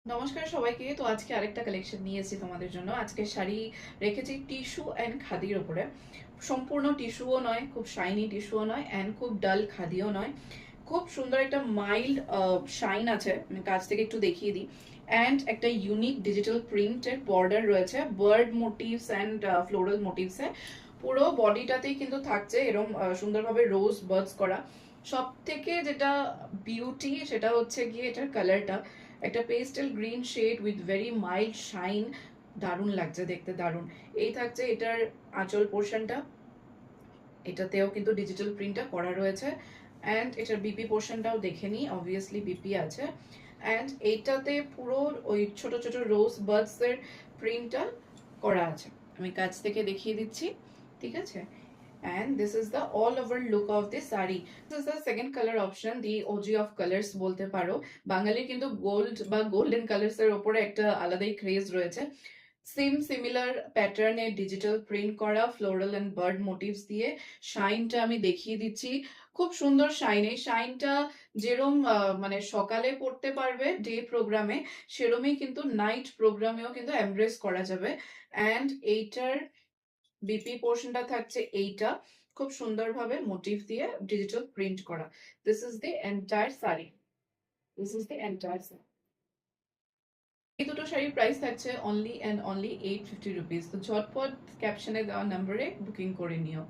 নমস্কার সবাইকে। তো আজকে আরেকটা কালেকশন নিয়ে এসেছি তোমাদের জন্য। আজকে শাড়ি রেখেছি টিস্যু অ্যান্ড খাদির ওপরে। সম্পূর্ণ টিস্যুও নয়, খুব শাইনি টিস্যুও নয়, অ্যান্ড খুব ডাল খাদিও নয়। খুব সুন্দর একটা মাইল্ড শাইন আছে, আমি কাছ থেকে একটু দেখিয়ে দিই। অ্যান্ড একটা ইউনিক ডিজিটাল প্রিন্টের বর্ডার রয়েছে, বার্ড মোটিভস অ্যান্ড ফ্লোরাল মোটিভসে। পুরো বডিটাতেই কিন্তু থাকছে এরকম সুন্দরভাবে রোজ বার্ডস করা। সব থেকে যেটা বিউটি সেটা হচ্ছে গিয়ে এটার কালারটা, একটা pastel green shade with very mild shine. দারুণ লাগছে দেখতে, দারুণ। এই থাকছে এটার আঁচল পোর্শনটা, এটাতেও কিন্তু ডিজিটাল প্রিন্টটা করা রয়েছে। অ্যান্ড এটার বিপি পোর্শনটাও দেখে নিই, অবভিয়াসলি বিপি আছে। অ্যান্ড এইটাতে পুরো ওই ছোট ছোট রোজ বার্ডস এর প্রিন্টটা করা আছে, আমি কাছ থেকে দেখিয়ে দিচ্ছি, ঠিক আছে। And this is the all over look of the saree. This is the second color option, the OG of colors বলতে পারো। বাঙালির কিন্তু গোল্ড বা গোল্ডেন কালার্স এর উপরে একটা আলাদাই ক্রেজ রয়েছে। সেম সিমিলার প্যাটার্নে ডিজিটাল প্রিন্ট করা ফ্লোরাল এন্ড বার্ড মোটিভস দিয়ে শাইনটা আমি দেখিয়ে দিচ্ছি। খুব সুন্দর শাইন। এই শাইনটা যেরম মানে সকালে পড়তে পারবে ডে প্রোগ্রামে, সেরমই কিন্তু নাইট প্রোগ্রামেও কিন্তু এমব্রেস করা যাবে। অ্যান্ড এইটার বিপি পোর্শনটা থাকছে এইটা, খুব সুন্দরভাবে মোটিভ দিয়ে ডিজিটাল প্রিন্ট করা। This is the entire sari, this is the entire sari. এই দুটো শাড়ির প্রাইস থাকছে অনলি অ্যান্ড অনলি 850 রুপিস। তো ঝটপট ক্যাপশনে দেওয়া নাম্বারে বুকিং করে নিও।